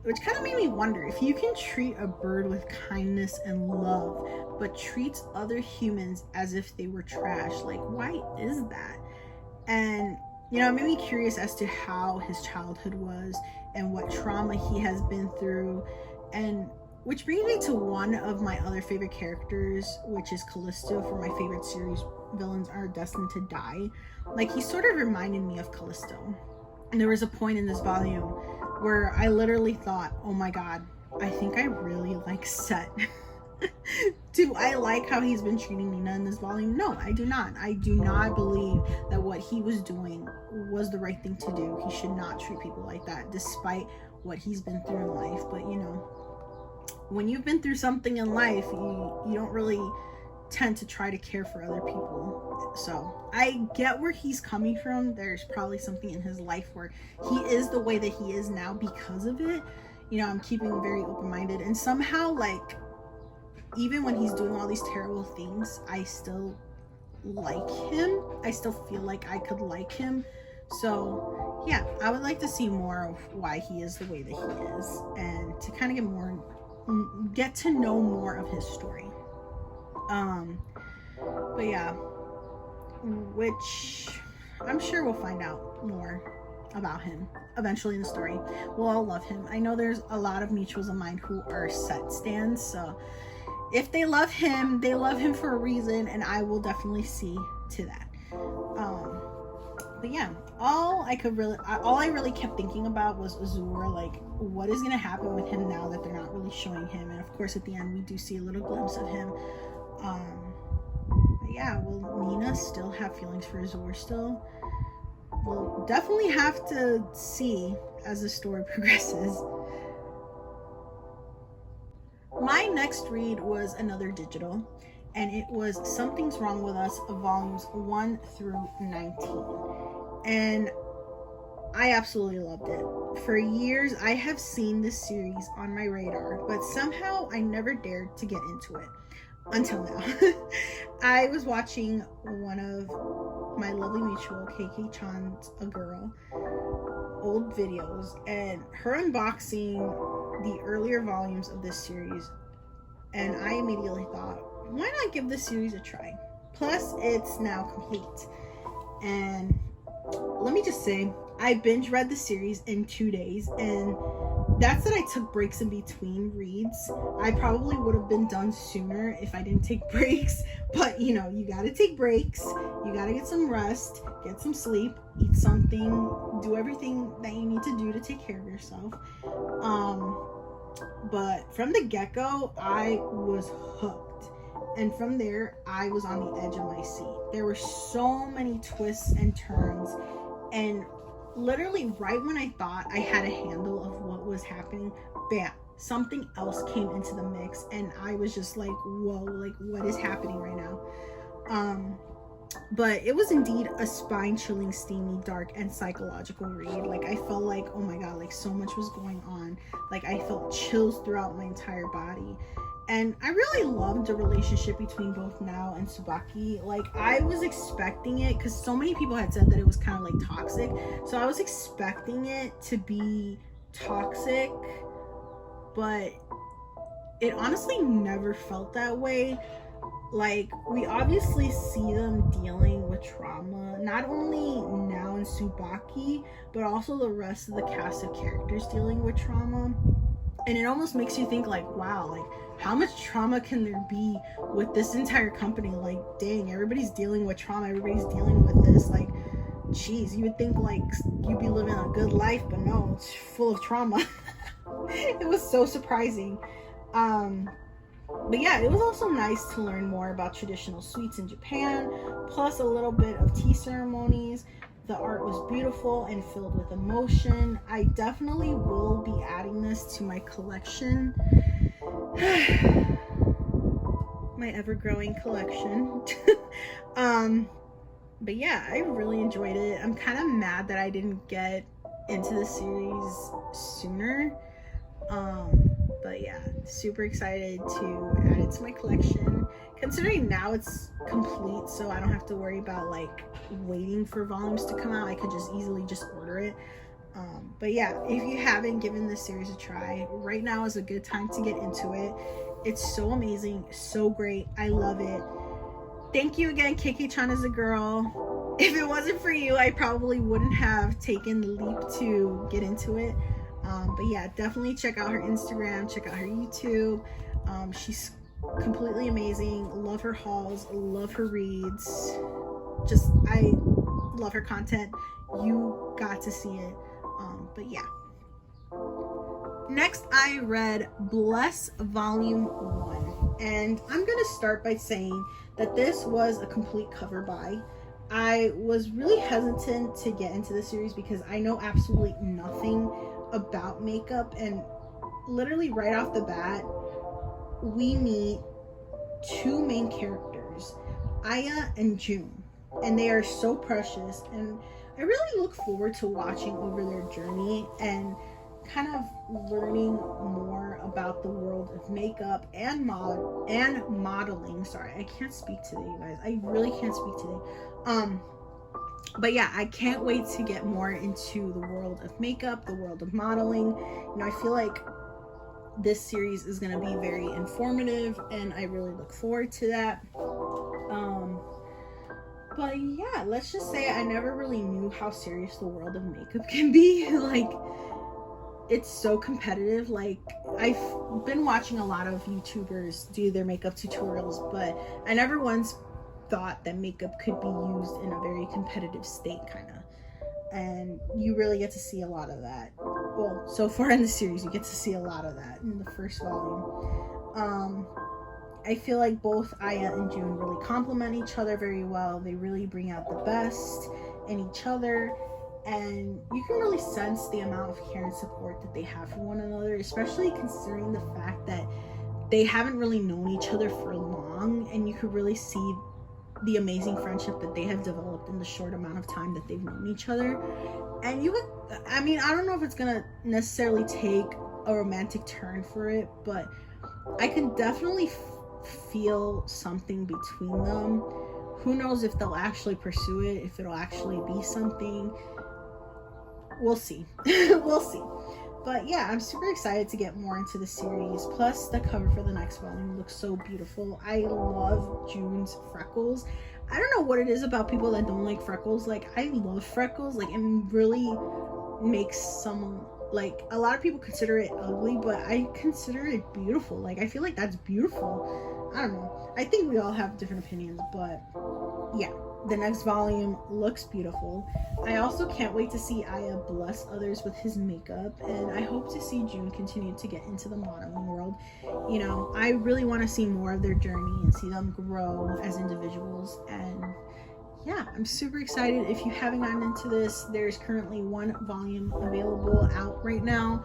which kind of made me wonder if you can treat a bird with kindness and love, but treats other humans as if they were trash. Like, why is that? And you know, it made me curious as to how his childhood was and what trauma he has been through. And which brings me to one of my other favorite characters, which is Callisto. For my favorite series villains are destined to die. Like, he sort of reminded me of Callisto. And there was a point in this volume where I literally thought, oh my god, I think I really like Set. Do I like how he's been treating Nina in this volume? No, I do not. I do not believe that what he was doing was the right thing to do. He should not treat people like that, despite what he's been through in life. But you know, when you've been through something in life, you don't really tend to try to care for other people. So I get where he's coming from. There's probably something in his life where he is the way that he is now because of it. You know, I'm keeping very open-minded, and somehow, like, even when he's doing all these terrible things, I still like him. I still feel like I could like him. So yeah, I would like to see more of why he is the way that he is, and to kind of get to know more of his story. But yeah, which I'm sure we'll find out more about him eventually in the story. We'll all love him. I know there's a lot of mutuals of mine who are Set stans, so if they love him for a reason, and I will definitely see to that. But yeah, all I really kept thinking about was Azur. Like, what is gonna happen with him now that they're not really showing him? And of course, at the end, we do see a little glimpse of him. But yeah, will Nina still have feelings for Azur still? We'll definitely have to see as the story progresses. My next read was another digital, and it was Something's Wrong With Us, volumes 1 through 19. And I absolutely loved it. For years, I have seen this series on my radar, but somehow I never dared to get into it. Until now. I was watching one of my lovely mutual, KK Chan's A Girl, old videos, and her unboxing the earlier volumes of this series, and I immediately thought, why not give this series a try? Plus, it's now complete. And let me just say, I binge read the series in 2 days, and that's that I took breaks in between reads. I probably would have been done sooner if I didn't take breaks, but you know, you gotta take breaks, you gotta get some rest, get some sleep, eat something, do everything that you need to do to take care of yourself. But from the get-go, I was hooked. And from there, I was on the edge of my seat. There were so many twists and turns, and literally right when I thought I had a handle of what was happening, bam, something else came into the mix, and I was just like, whoa, like, what is happening right now? But it was indeed a spine-chilling, steamy, dark, and psychological read. Like, I felt like, oh my god, like, so much was going on. Like, I felt chills throughout my entire body. And I really loved the relationship between both Nao and Tsubaki. Like, I was expecting it, because so many people had said that it was kind of like toxic. So I was expecting it to be toxic, but it honestly never felt that way. Like, we obviously see them dealing with trauma, not only Nao and Tsubaki, but also the rest of the cast of characters dealing with trauma. And it almost makes you think, like, wow, like, how much trauma can there be with this entire company? Like, dang, everybody's dealing with trauma, everybody's dealing with this. Like, geez, you would think, like, you'd be living a good life, but no, it's full of trauma. It was so surprising. But yeah, it was also nice to learn more about traditional sweets in Japan, plus a little bit of tea ceremonies. The art was beautiful and filled with emotion. I definitely will be adding this to my collection. My ever-growing collection. But yeah, I really enjoyed it. I'm kind of mad that I didn't get into the series sooner. But yeah, super excited to add it to my collection. Considering now it's complete, so I don't have to worry about like waiting for volumes to come out. I could just easily just order it. But yeah, if you haven't given this series a try, right now is a good time to get into it. It's so amazing, so great. I love it. Thank you again, Kiki-chan is a girl. If it wasn't for you, I probably wouldn't have taken the leap to get into it. But yeah, definitely check out her Instagram, check out her YouTube. She's completely amazing. Love her hauls, love her reads. Just, I love her content. You got to see it. But yeah. Next, I read Bless Volume 1. And I'm going to start by saying that this was a complete cover buy. I was really hesitant to get into the series because I know absolutely nothing about makeup, and literally right off the bat we meet two main characters, Aya and June, and they are so precious, and I really look forward to watching over their journey and kind of learning more about the world of makeup and modeling. Sorry, I can't speak today, you guys. I really can't speak today. But yeah, I can't wait to get more into the world of makeup, the world of modeling. You know, I feel like this series is going to be very informative, and I really look forward to that. But yeah, let's just say I never really knew how serious the world of makeup can be. Like, it's so competitive. Like, I've been watching a lot of YouTubers do their makeup tutorials, but I never once thought that makeup could be used in a very competitive state, kind of. And you really get to see a lot of that. Well, so far in the series, you get to see a lot of that in the first volume. I feel like both Aya and June really complement each other very well. They really bring out the best in each other, and you can really sense the amount of care and support that they have for one another, especially considering the fact that they haven't really known each other for long, and you could really see the amazing friendship that they have developed in the short amount of time that they've known each other. And you could, I mean, I don't know if it's gonna necessarily take a romantic turn for it, but I can definitely feel something between them. Who knows if they'll actually pursue it, if it'll actually be something. We'll see. We'll see. But yeah, I'm super excited to get more into the series. Plus, the cover for the next volume looks so beautiful. I love June's freckles. I don't know what it is about people that don't like freckles. Like, I love freckles. Like, it really makes someone, like, a lot of people consider it ugly, but I consider it beautiful. Like, I feel like that's beautiful. I don't know. I think we all have different opinions, but yeah. The next volume looks beautiful. I also can't wait to see Aya bless others with his makeup, and I hope to see June continue to get into the modeling world. You know, I really want to see more of their journey and see them grow as individuals. And yeah, I'm super excited. If you haven't gotten into this, there's currently one volume available out right now.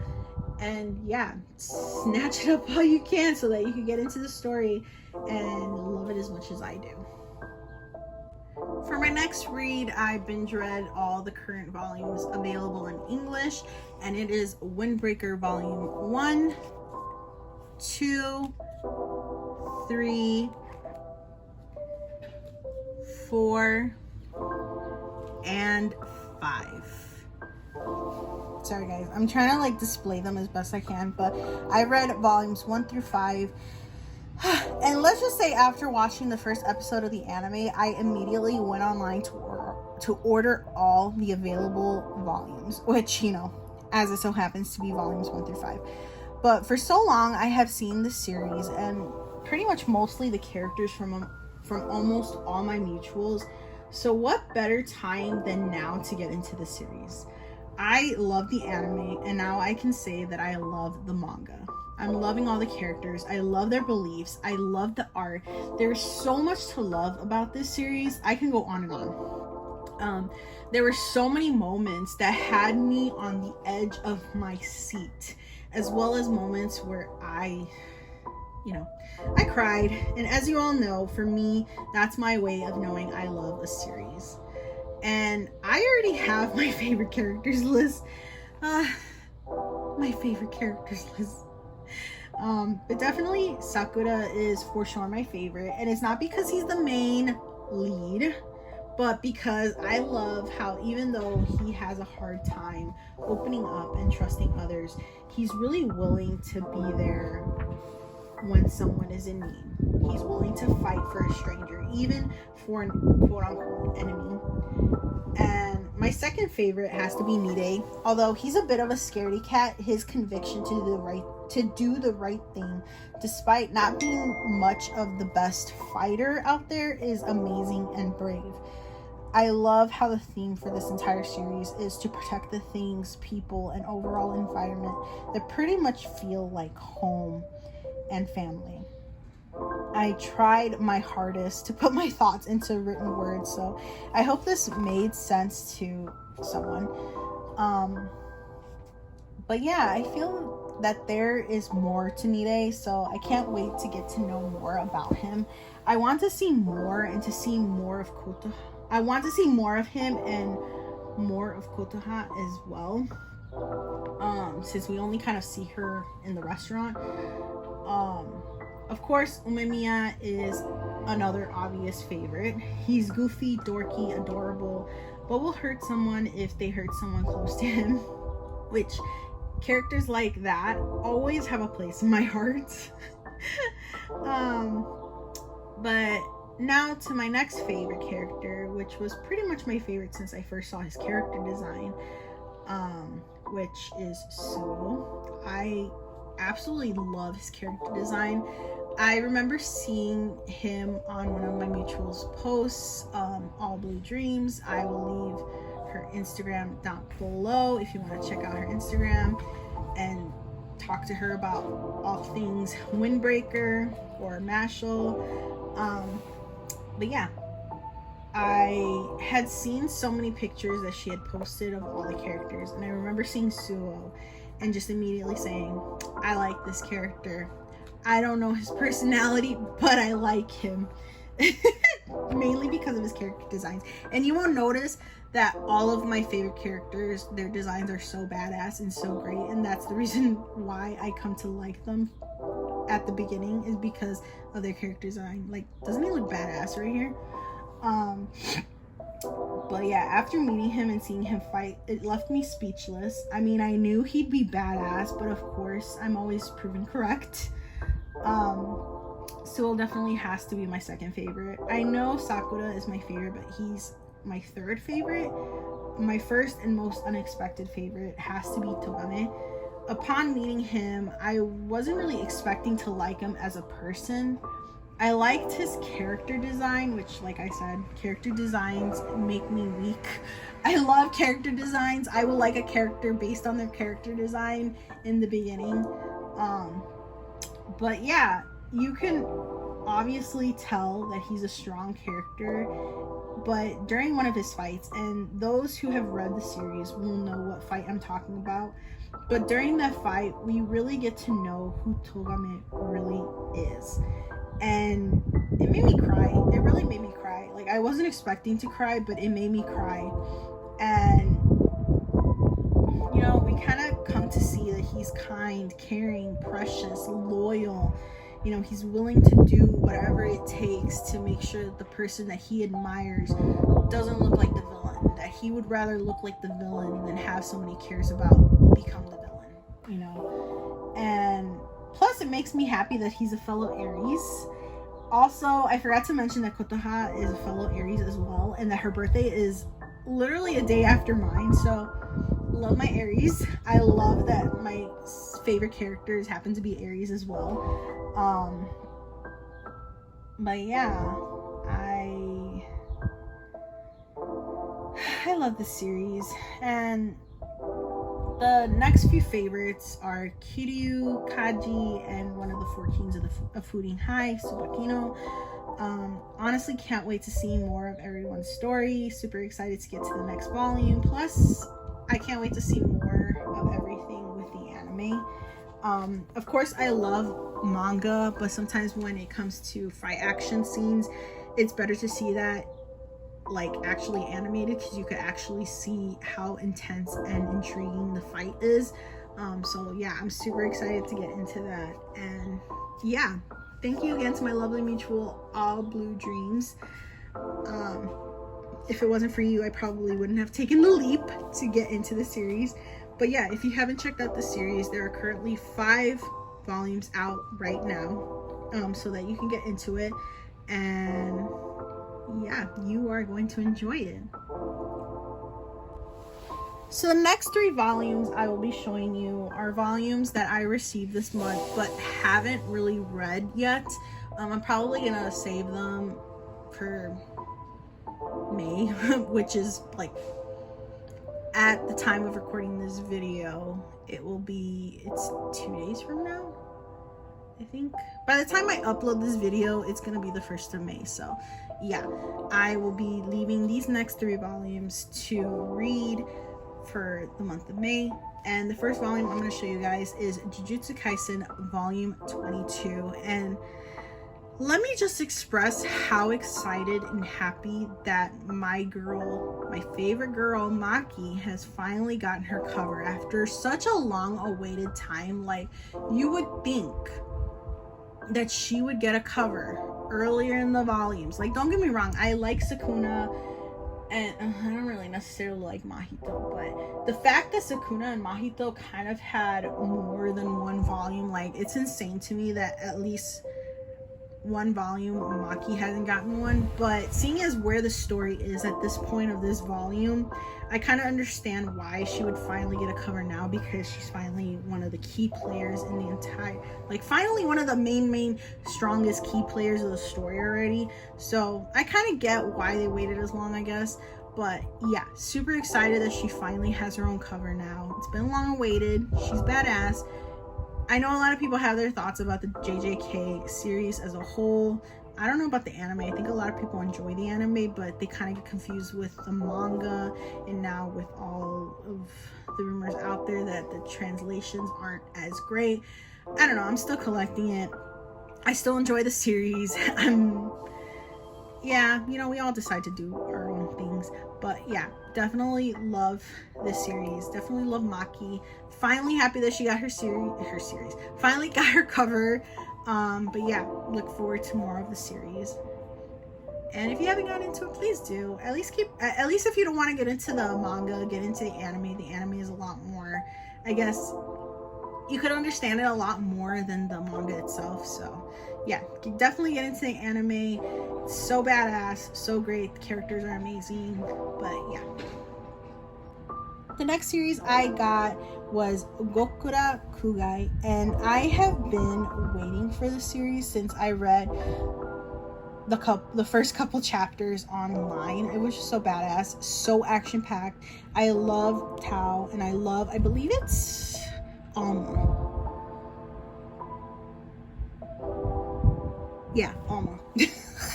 And yeah, snatch it up while you can so that you can get into the story and love it as much as I do. For my next read, I binge read all the current volumes available in English, and it is Windbreaker Volume 1, 2, 3, 4, and 5. Sorry guys, I'm trying to like display them as best I can, but I read volumes 1 through 5. And let's just say, after watching the first episode of the anime, I immediately went online to order all the available volumes, which, you know, as it so happens to be volumes 1 through 5. But for so long, I have seen the series and pretty much mostly the characters from almost all my mutuals. So what better time than now to get into the series? I love the anime, and now I can say that I love the manga. I'm loving all the characters. I love their beliefs. I love the art. There's so much to love about this series. I can go on and on. There were so many moments that had me on the edge of my seat, as well as moments where I cried. And as you all know, for me, that's my way of knowing I love a series. And I already have my favorite characters list. But definitely Sakura is for sure my favorite, and it's not because he's the main lead, but because I love how, even though he has a hard time opening up and trusting others, he's really willing to be there when someone is in need. He's willing to fight for a stranger, even for an quote-unquote enemy. And my second favorite has to be Mide. Although he's a bit of a scaredy cat, his conviction to do the right thing, despite not being much of the best fighter out there, is amazing and brave. I love how the theme for this entire series is to protect the things, people, and overall environment that pretty much feel like home and family. I tried my hardest to put my thoughts into written words, so I hope this made sense to someone. But yeah, I feel that there is more to Mide, so I can't wait to get to know more about him. I want to see more and to see more of Kotoha. I want to see more of him and more of Kotoha as well. Since we only kind of see her in the restaurant. Of course, Umemiya is another obvious favorite. He's goofy, dorky, adorable, but will hurt someone if they hurt someone close to him. Which, characters like that always have a place in my heart. But now to my next favorite character, which was pretty much my favorite since I first saw his character design, which is Suo. I absolutely love his character design. I remember seeing him on one of my mutuals posts, All Blue Dreams. I will leave her Instagram down below if you want to check out her Instagram and talk to her about all things Windbreaker or Mashal. But yeah, I had seen so many pictures that she had posted of all the characters, and I remember seeing Suo and just immediately saying, I like this character. I don't know his personality, but I like him. Mainly because of his character designs. And you will notice that all of my favorite characters, their designs are so badass and so great, and that's the reason why I come to like them at the beginning, is because of their character design. Like, doesn't he look badass right here? But yeah, after meeting him and seeing him fight, it left me speechless. I mean, I knew he'd be badass, but of course, I'm always proven correct. Sewell definitely has to be my second favorite. I know Sakura is my favorite, but he's my third favorite. My first and most unexpected favorite has to be Togame. Upon meeting him, I wasn't really expecting to like him as a person. I liked his character design, which, like I said, character designs make me weak. I love character designs. I will like a character based on their character design in the beginning. But yeah, you can obviously tell that he's a strong character, but during one of his fights, and those who have read the series will know what fight I'm talking about, but during that fight, we really get to know who Togame really is. And it made me cry. It really made me cry. Like, I wasn't expecting to cry, but it made me cry. And, you know, we kind of come to see that he's kind, caring, precious, loyal. You know, he's willing to do whatever it takes to make sure that the person that he admires doesn't look like the villain. That he would rather look like the villain than have someone he cares about become the villain, you know. And plus, it makes me happy that he's a fellow Aries. Also, I forgot to mention that Kotoha is a fellow Aries as well, and that her birthday is literally a day after mine. So, love my Aries. I love that my favorite characters happen to be Aries as well. But yeah, I love this series, and the next few favorites are Kiryu, Kaji, and one of the four kings of Fooding High, Tsubakino. Honestly, can't wait to see more of everyone's story. Super excited to get to the next volume. Plus, I can't wait to see more of everything with the anime. Of course, I love manga, but sometimes when it comes to fight action scenes, it's better to see that like actually animated, because you could actually see how intense and intriguing the fight is. So yeah, I'm super excited to get into that. And yeah, thank you again to my lovely mutual All Blue Dreams. If it wasn't for you, I probably wouldn't have taken the leap to get into the series. But yeah, if you haven't checked out the series, there are currently 5 volumes out right now, so that you can get into it. And yeah, you are going to enjoy it. So the next 3 volumes I will be showing you are volumes that I received this month but haven't really read yet. I'm probably gonna save them for May, which is like at the time of recording this video, it's 2 days from now, I think. By the time I upload this video, it's gonna be the 1st of May. So yeah, I will be leaving these next 3 volumes to read for the month of May. And the first volume I'm going to show you guys is Jujutsu Kaisen volume 22. And let me just express how excited and happy that my favorite girl Maki has finally gotten her cover after such a long awaited time. Like, you would think that she would get a cover earlier in the volumes. Like, don't get me wrong, I like Sukuna and I don't really necessarily like Mahito, but the fact that Sukuna and Mahito kind of had more than 1 volume, like, it's insane to me that at least 1 volume Maki hasn't gotten one. But seeing as where the story is at this point of this volume, I kind of understand why she would finally get a cover now, because she's finally one of the key players in the entire, like, finally one of the main strongest key players of the story already. So I kind of get why they waited as long, I guess. But yeah, super excited that she finally has her own cover now. It's been long awaited. She's badass. I know a lot of people have their thoughts about the JJK series as a whole. I don't know about the anime. I think a lot of people enjoy the anime, but they kind of get confused with the manga, and now with all of the rumors out there that the translations aren't as great. I don't know. I'm still collecting it. I still enjoy the series. Yeah, you know, we all decide to do our own things. But yeah, definitely love this series. Definitely love Maki. Finally happy that she got her series. Finally got her cover. But yeah, look forward to more of the series. And if you haven't gotten into it, please do. At least if you don't want to get into the manga, get into the anime. The anime is a lot more, I guess, you could understand it a lot more than the manga itself. So yeah, definitely get into the anime. It's so badass, so great. The characters are amazing. But yeah, the next series I got was Gokura Kugai, and I have been waiting for this series since I read the first couple chapters online. It was just so badass, so action packed. I love Tao, and I believe it's yeah, Alma.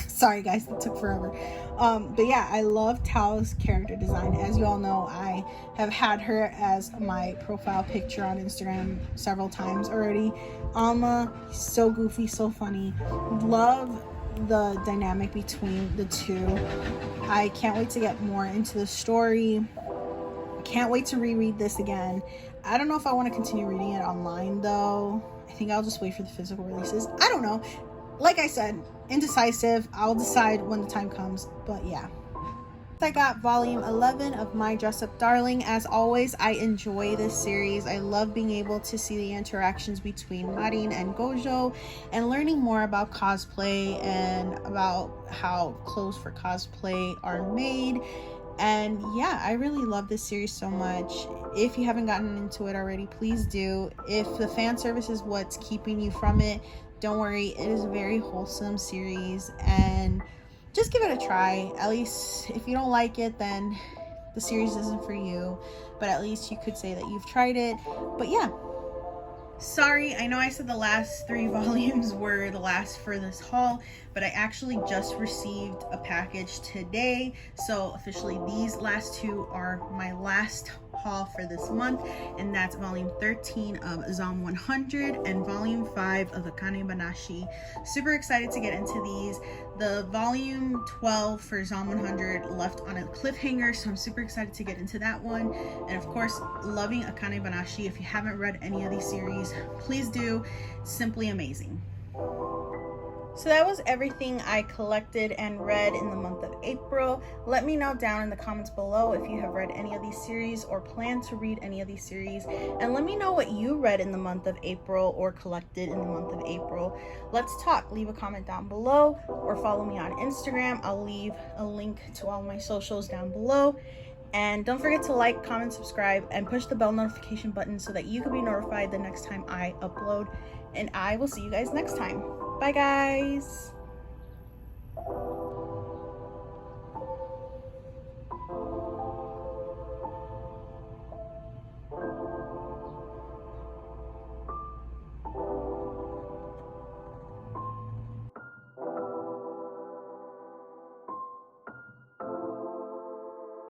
Sorry guys, that took forever. But yeah, I love Tao's character design. As you all know, I have had her as my profile picture on Instagram several times already. Alma, so goofy, so funny. Love the dynamic between the two. I can't wait to get more into the story. Can't wait to reread this again. I don't know if I want to continue reading it online though. I think I'll just wait for the physical releases. I don't know. Like I said, indecisive. I'll decide when the time comes. But yeah. I got volume 11 of My Dress Up Darling. As always, I enjoy this series. I love being able to see the interactions between Marin and Gojo and learning more about cosplay and about how clothes for cosplay are made. And yeah, I really love this series so much. If you haven't gotten into it already, please do. If the fan service is what's keeping you from it, don't worry. It is a very wholesome series, and just give it a try. At least if you don't like it, then the series isn't for you, but at least you could say that you've tried it. But yeah, sorry, I know I said the last 3 volumes were the last for this haul, but I actually just received a package today. So officially these last 2 are my last haul for this month, and that's volume 13 of Zom 100 and volume 5 of Akane Banashi. Super excited to get into these. The volume 12 for Zom 100 left on a cliffhanger, so I'm super excited to get into that one. And of course, loving Akane Banashi. If you haven't read any of these series, please do. Simply amazing. So that was everything I collected and read in the month of April. Let me know down in the comments below if you have read any of these series or plan to read any of these series. And let me know what you read in the month of April or collected in the month of April. Let's talk. Leave a comment down below or follow me on Instagram. I'll leave a link to all my socials down below. And don't forget to like, comment, subscribe, and push the bell notification button so that you can be notified the next time I upload. And I will see you guys next time. Bye, guys.